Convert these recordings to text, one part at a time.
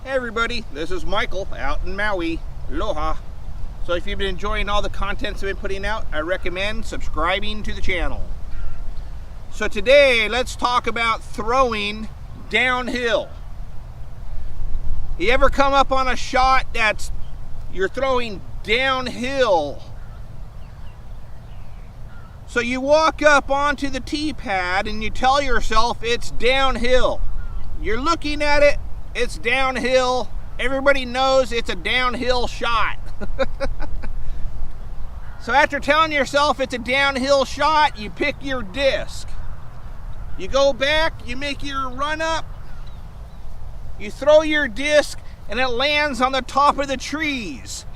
Hey everybody, this is Michael out in Maui. Aloha. So if you've been enjoying all the contents I've been putting out, I recommend subscribing to the channel. So today, let's talk about throwing downhill. You ever come up on a shot that's you're throwing downhill? So you walk up onto the tee pad and you tell yourself it's downhill. You're looking at it, it's downhill. Everybody knows it's a downhill shot. So after telling yourself it's a downhill shot, you pick your disc. You go back, you make your run up, you throw your disc, and it lands on the top of the trees.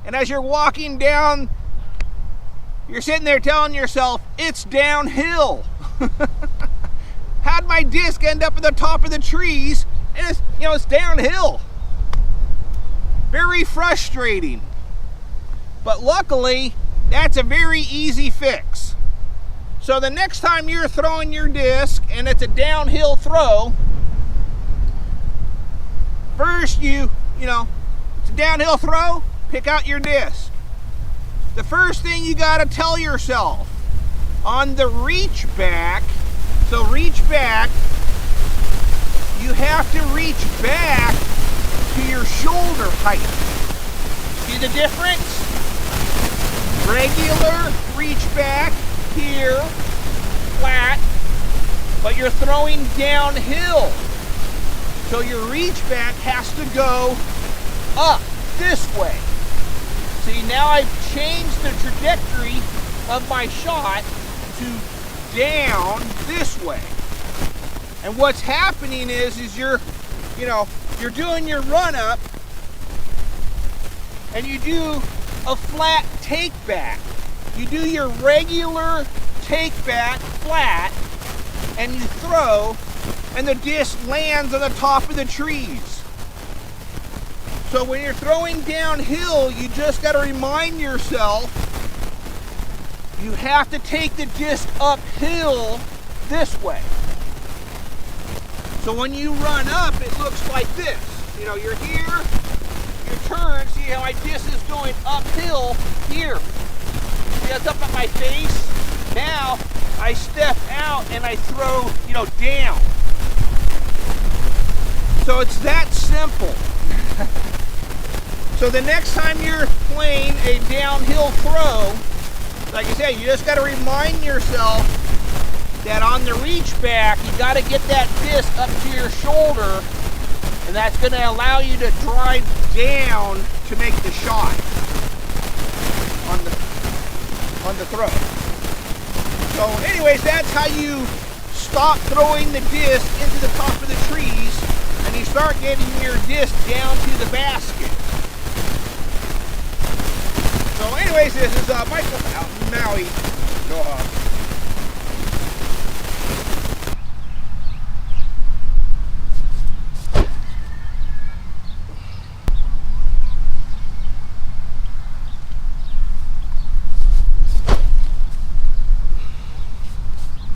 And as you're walking down, you're sitting there telling yourself, it's downhill. How'd my disc end up at the top of the trees? And it's downhill. Very frustrating. But luckily, that's a very easy fix. So the next time you're throwing your disc and it's a downhill throw, first it's a downhill throw, pick out your disc. The first thing you gotta tell yourself, on the reach back, so reach back, you have to reach back to your shoulder height. See the difference? Regular reach back here, flat, but you're throwing downhill. So your reach back has to go up this way. See, now I've changed the trajectory of my shot to down this way. And what's happening is you're doing your run up and you do a flat take back. You do your regular take back flat and you throw and the disc lands on the top of the trees. So when you're throwing downhill, you just got to remind yourself you have to take the disc uphill this way. So when you run up, it looks like this. You're here, you turn, see how my disc is going uphill here. See, that's up at my face. Now I step out and I throw, down. So it's that simple. So the next time you're playing a downhill throw, like I said, you just got to remind yourself that on the reach back, you got to get that disc up to your shoulder, and that's going to allow you to drive down to make the shot on the throw. So anyways, that's how you stop throwing the disc into the top of the trees, and you start getting your disc down to the basket. So anyways, this is Michael.